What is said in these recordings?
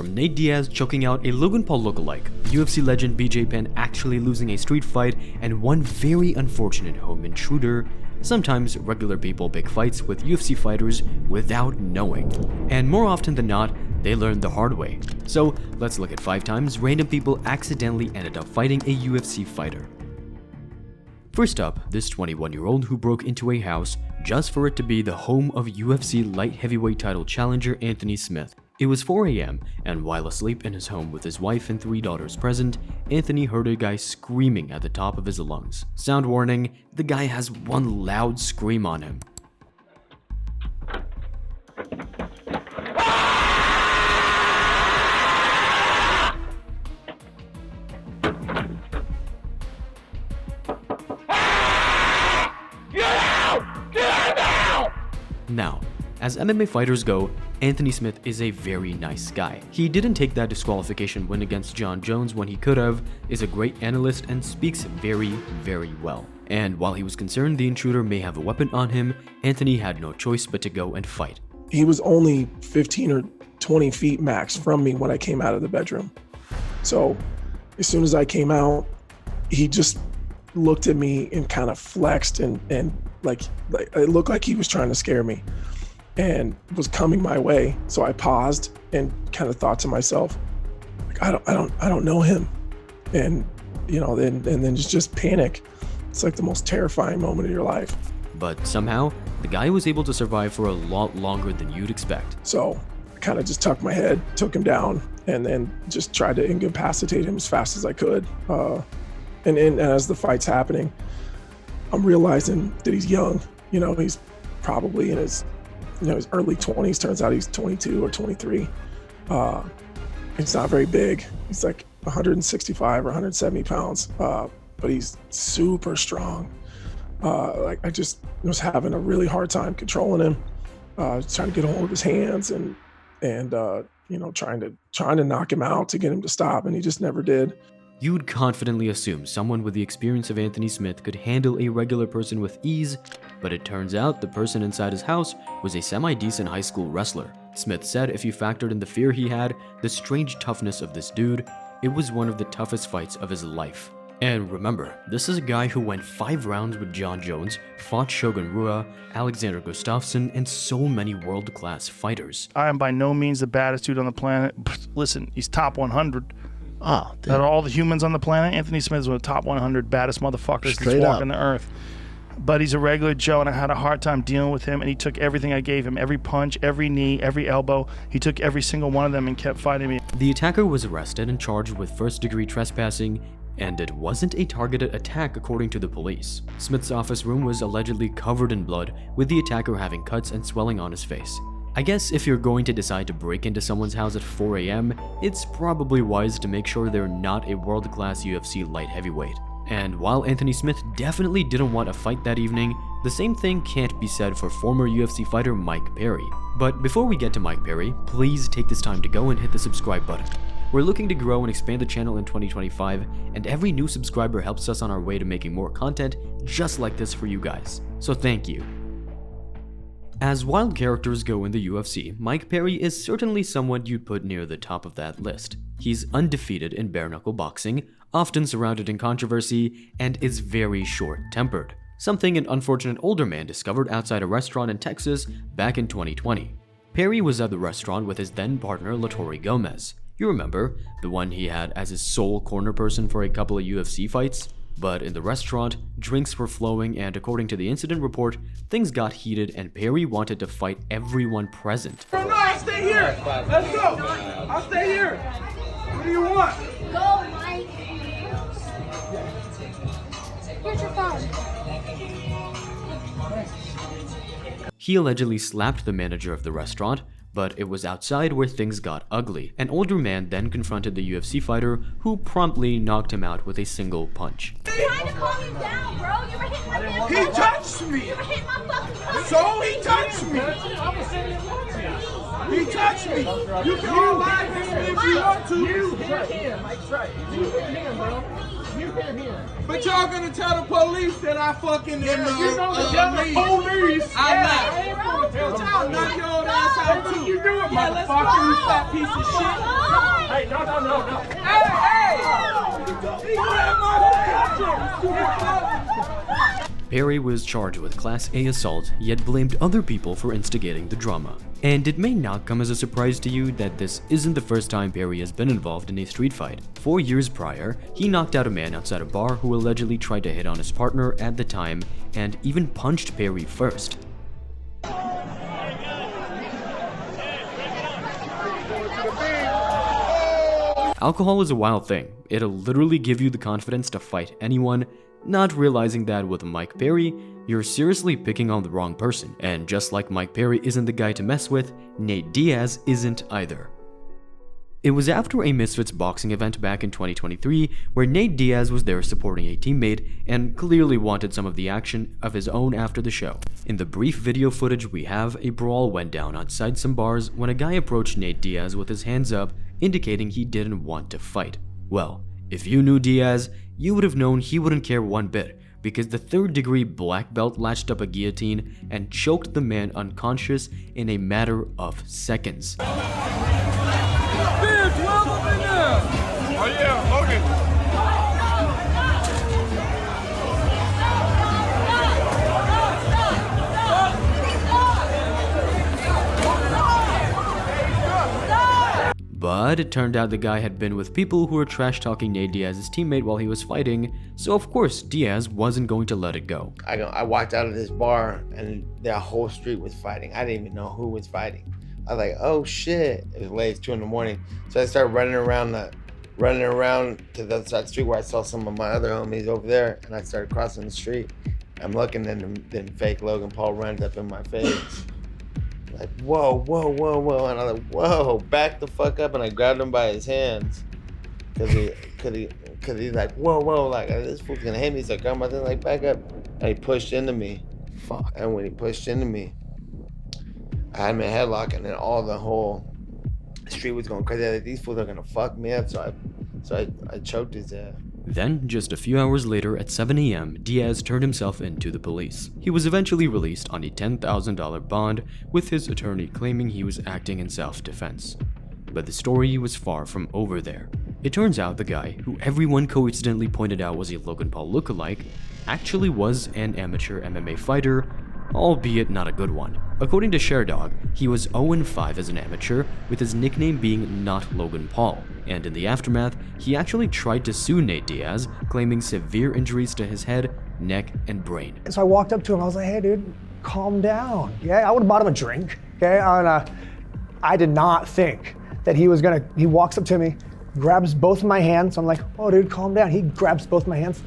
from Nate Diaz choking out a Logan Paul lookalike, UFC legend BJ Penn actually losing a street fight, and one very unfortunate home intruder. Sometimes regular people pick fights with UFC fighters without knowing, and more often than not, they learn the hard way. So let's look at 5 times random people accidentally ended up fighting a UFC fighter. First up, this 21-year-old who broke into a house just for it to be the home of UFC light heavyweight title challenger Anthony Smith. It was 4 a.m. and while asleep in his home with his wife and 3 daughters present, Anthony heard a guy screaming at the top of his lungs. Sound warning, the guy has one loud scream on him. Now, as MMA fighters go, Anthony Smith is a very nice guy. He didn't take that disqualification win against Jon Jones when he could have, is a great analyst, and speaks very, very well. And while he was concerned the intruder may have a weapon on him, Anthony had no choice but to go and fight. He was only 15 or 20 feet max from me when I came out of the bedroom. So as soon as I came out, he just looked at me and kind of flexed and like it looked like he was trying to scare me and was coming my way. So I paused and kind of thought to myself, like, I don't know him. And then just panic. It's like the most terrifying moment of your life. But somehow, the guy was able to survive for a lot longer than you'd expect. So I kind of just tucked my head, took him down, and then just tried to incapacitate him as fast as I could. And as the fight's happening, I'm realizing that he's young. He's probably in his early 20s. Turns out he's 22 or 23. He's not very big. He's like 165 or 170 pounds, but he's super strong. I just was having a really hard time controlling him, trying to get a hold of his hands and trying to knock him out to get him to stop, and he just never did. You'd confidently assume someone with the experience of Anthony Smith could handle a regular person with ease, but it turns out the person inside his house was a semi-decent high school wrestler. Smith said if you factored in the fear he had, the strange toughness of this dude, it was one of the toughest fights of his life. And remember, this is a guy who went 5 rounds with Jon Jones, fought Shogun Rua, Alexander Gustafsson, and so many world-class fighters. I am by no means the baddest dude on the planet. Listen, he's top 100. Oh, out of all the humans on the planet, Anthony Smith is one of the top 100 baddest motherfuckers that's walking the earth. But he's a regular Joe, and I had a hard time dealing with him, and he took everything I gave him, every punch, every knee, every elbow. He took every single one of them and kept fighting me. The attacker was arrested and charged with first-degree trespassing, and it wasn't a targeted attack according to the police. Smith's office room was allegedly covered in blood, with the attacker having cuts and swelling on his face. I guess if you're going to decide to break into someone's house at 4 a.m., it's probably wise to make sure they're not a world-class UFC light heavyweight. And while Anthony Smith definitely didn't want a fight that evening, the same thing can't be said for former UFC fighter Mike Perry. But before we get to Mike Perry, please take this time to go and hit the subscribe button. We're looking to grow and expand the channel in 2025, and every new subscriber helps us on our way to making more content just like this for you guys. So thank you. As wild characters go in the UFC, Mike Perry is certainly someone you'd put near the top of that list. He's undefeated in bare-knuckle boxing, often surrounded in controversy, and is very short-tempered. Something an unfortunate older man discovered outside a restaurant in Texas back in 2020. Perry was at the restaurant with his then-partner Latori Gomez. You remember, the one he had as his sole corner person for a couple of UFC fights? But in the restaurant, drinks were flowing, and according to the incident report, things got heated and Perry wanted to fight everyone present. No, I'll stay here. Let's go. I'll stay here. What do you want? Go, Mike. Here's your phone. He allegedly slapped the manager of the restaurant, but it was outside where things got ugly. An older man then confronted the UFC fighter, who promptly knocked him out with a single punch. I'm trying to calm you down, bro. You were hitting my fucking He touched me. You were hitting my fucking phone. So he touched me. He touched me. You can all lie to me if you want to. You hit him. Mike's right. You hit him, bro. But y'all gonna tell the police that I fucking You know tell the police. I'm not. I ain't gonna tell the Y'all knock police. your old ass out too. You do it, Yeah, let's motherfucker. go, you fat piece of shit. Hey, no. Hey! You have my picture. Perry was charged with Class A assault, yet blamed other people for instigating the drama. And it may not come as a surprise to you that this isn't the first time Perry has been involved in a street fight. 4 years prior, he knocked out a man outside a bar who allegedly tried to hit on his partner at the time and even punched Perry first. Alcohol is a wild thing. It'll literally give you the confidence to fight anyone, not realizing that with Mike Perry, you're seriously picking on the wrong person. And just like Mike Perry isn't the guy to mess with, Nate Diaz isn't either. It was after a Misfits boxing event back in 2023 where Nate Diaz was there supporting a teammate and clearly wanted some of the action of his own after the show. In the brief video footage we have, a brawl went down outside some bars when a guy approached Nate Diaz with his hands up, indicating he didn't want to fight. Well, if you knew Diaz, you would have known he wouldn't care one bit, because the third-degree black belt latched up a guillotine and choked the man unconscious in a matter of seconds. Oh yeah, Logan. But it turned out the guy had been with people who were trash-talking Nate Diaz's teammate while he was fighting, so of course Diaz wasn't going to let it go. I walked out of this bar and the whole street was fighting. I didn't even know who was fighting. I was like, oh shit. It was late, it's 2 in the morning. So I started running around to the other side of the street where I saw some of my other homies over there, and I started crossing the street. I'm looking, and then fake Logan Paul runs up in my face. Like, whoa, and I'm like, whoa, back the fuck up, and I grabbed him by his hands, cause he's like, whoa, like, this fool's gonna hit me. So I grabbed my thing, like, back up, and he pushed into me. Fuck. And when he pushed into me, I had him in a headlock, and then the whole street was going crazy. Like, these fools are gonna fuck me up, so I choked his ass. Then, just a few hours later at 7 a.m., Diaz turned himself in to the police. He was eventually released on a $10,000 bond, with his attorney claiming he was acting in self-defense. But the story was far from over there. It turns out the guy, who everyone coincidentally pointed out was a Logan Paul lookalike, actually was an amateur MMA fighter, albeit not a good one. According to Sherdog, he was 0-5 as an amateur, with his nickname being Not Logan Paul, and in the aftermath, he actually tried to sue Nate Diaz, claiming severe injuries to his head, neck, and brain. So I walked up to him, I was like, hey dude, calm down. Yeah, I would have bought him a drink, okay? I did not think that he walks up to me, grabs both of my hands, I'm like, oh dude, calm down. He grabs both my hands,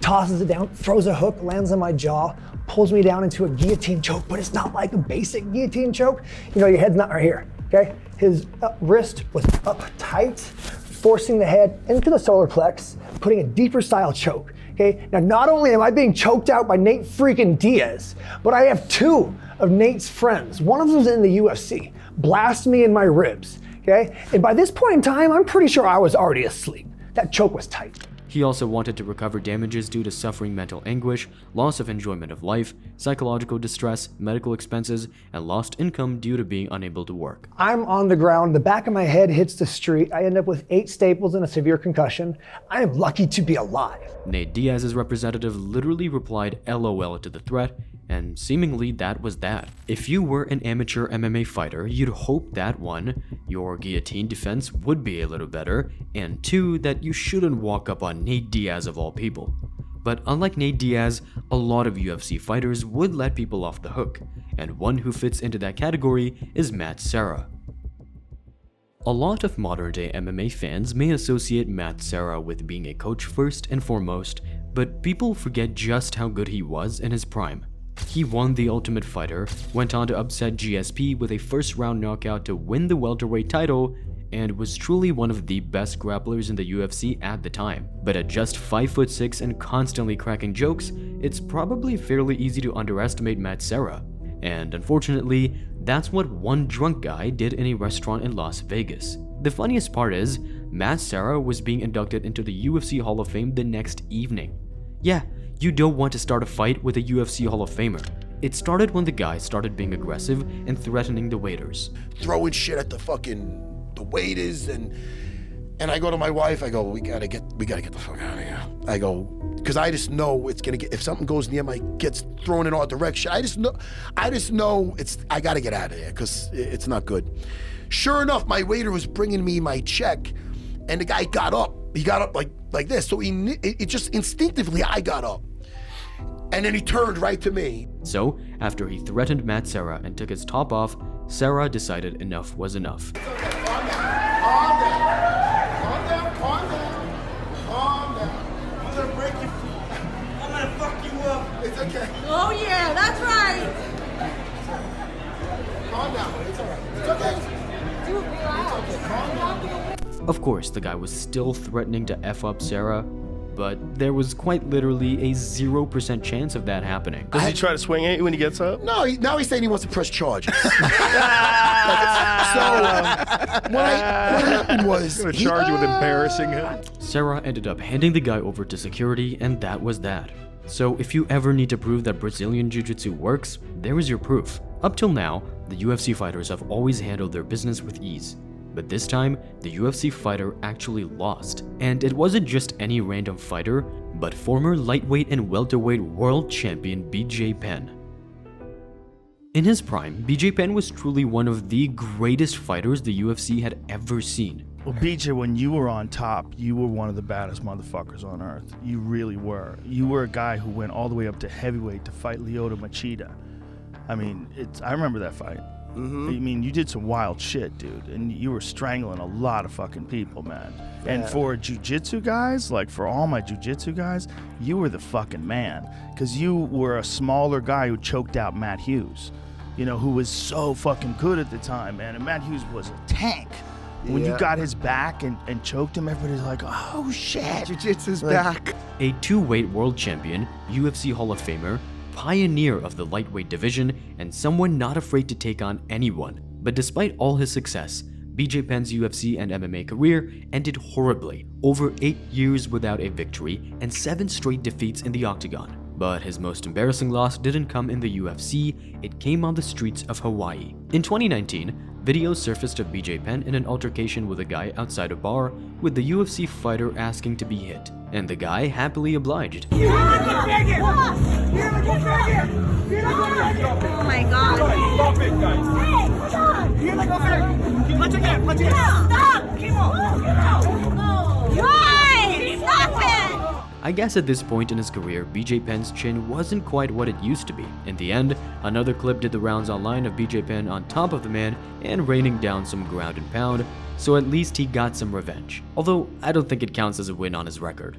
tosses it down, throws a hook, lands on my jaw, pulls me down into a guillotine choke, but it's not like a basic guillotine choke. You know, your head's not right here, okay? His wrist was up tight, forcing the head into the solar plex, putting a deeper style choke, okay? Now, not only am I being choked out by Nate freaking Diaz, but I have 2 of Nate's friends. One of them's in the UFC, blast me in my ribs, okay? And by this point in time, I'm pretty sure I was already asleep. That choke was tight. He also wanted to recover damages due to suffering mental anguish, loss of enjoyment of life, psychological distress, medical expenses, and lost income due to being unable to work. I'm on the ground, the back of my head hits the street, I end up with 8 staples and a severe concussion. I am lucky to be alive. Nate Diaz's representative literally replied LOL to the threat, and seemingly that was that. If you were an amateur MMA fighter, you'd hope that 1, your guillotine defense would be a little better, and 2, that you shouldn't walk up on Nate Diaz of all people. But unlike Nate Diaz, a lot of UFC fighters would let people off the hook, and one who fits into that category is Matt Serra. A lot of modern-day MMA fans may associate Matt Serra with being a coach first and foremost, but people forget just how good he was in his prime. He won the Ultimate Fighter, went on to upset GSP with a first-round knockout to win the welterweight title, and was truly one of the best grapplers in the UFC at the time. But at just 5'6" and constantly cracking jokes, it's probably fairly easy to underestimate Matt Serra. And unfortunately, that's what one drunk guy did in a restaurant in Las Vegas. The funniest part is, Matt Serra was being inducted into the UFC Hall of Fame the next evening. Yeah, you don't want to start a fight with a UFC Hall of Famer. It started when the guy started being aggressive and threatening the waiters. Throwing shit at the waiters, and I go to my wife, I go, we gotta get the fuck out of here. I go, because I just know it's gonna get, if something goes near gets thrown in our direction, I just know I gotta get out of there, because it's not good. Sure enough, my waiter was bringing me my check, and the guy got up. He got up like this, so it just instinctively, I got up. And then he turned right to me. So, after he threatened Matt Serra and took his top off, Serra decided enough was enough. Calm down. I'm gonna break you. I'm gonna fuck you up. It's okay. Oh yeah, that's right. Calm down, it's all right. It's okay. Dude, relax. Calm down. Of course, the guy was still threatening to F up Serra, but there was quite literally a 0% chance of that happening. Does he try to swing at you when he gets up? No, now he's saying he wants to press charges. So what happened was Gonna charge you with embarrassing him. Serra ended up handing the guy over to security, and that was that. So if you ever need to prove that Brazilian Jiu-Jitsu works, there is your proof. Up till now, the UFC fighters have always handled their business with ease. But this time, the UFC fighter actually lost. And it wasn't just any random fighter, but former lightweight and welterweight world champion BJ Penn. In his prime, BJ Penn was truly one of the greatest fighters the UFC had ever seen. Well, BJ, when you were on top, you were one of the baddest motherfuckers on earth. You really were. You were a guy who went all the way up to heavyweight to fight Lyoto Machida. I mean, I remember that fight. Mm-hmm. I mean, you did some wild shit, dude, and you were strangling a lot of fucking people, man. Yeah. And for jiu-jitsu guys, like for all my jiu-jitsu guys, you were the fucking man, because you were a smaller guy who choked out Matt Hughes, you know, who was so fucking good at the time, man. And Matt Hughes was a tank. When you got his back and choked him, everybody's like, oh shit, Jiu-Jitsu's back. A two-weight world champion, UFC Hall of Famer, pioneer of the lightweight division, and someone not afraid to take on anyone. But despite all his success, BJ Penn's UFC and MMA career ended horribly, over 8 years without a victory and 7 straight defeats in the octagon. But his most embarrassing loss didn't come in the UFC, it came on the streets of Hawaii. In 2019, videos surfaced of BJ Penn in an altercation with a guy outside a bar, with the UFC fighter asking to be hit, and the guy happily obliged. Oh my god. Stop it, guys. Punch again. Stop! Why? Stop it! I guess at this point in his career, BJ Penn's chin wasn't quite what it used to be. In the end, another clip did the rounds online of BJ Penn on top of the man and raining down some ground and pound, so at least he got some revenge. Although, I don't think it counts as a win on his record.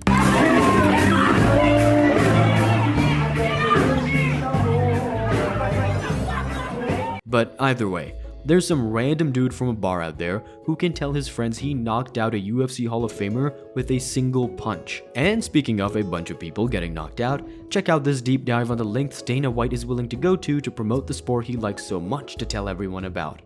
But either way, there's some random dude from a bar out there who can tell his friends he knocked out a UFC Hall of Famer with a single punch. And speaking of a bunch of people getting knocked out, check out this deep dive on the lengths Dana White is willing to go to promote the sport he likes so much to tell everyone about.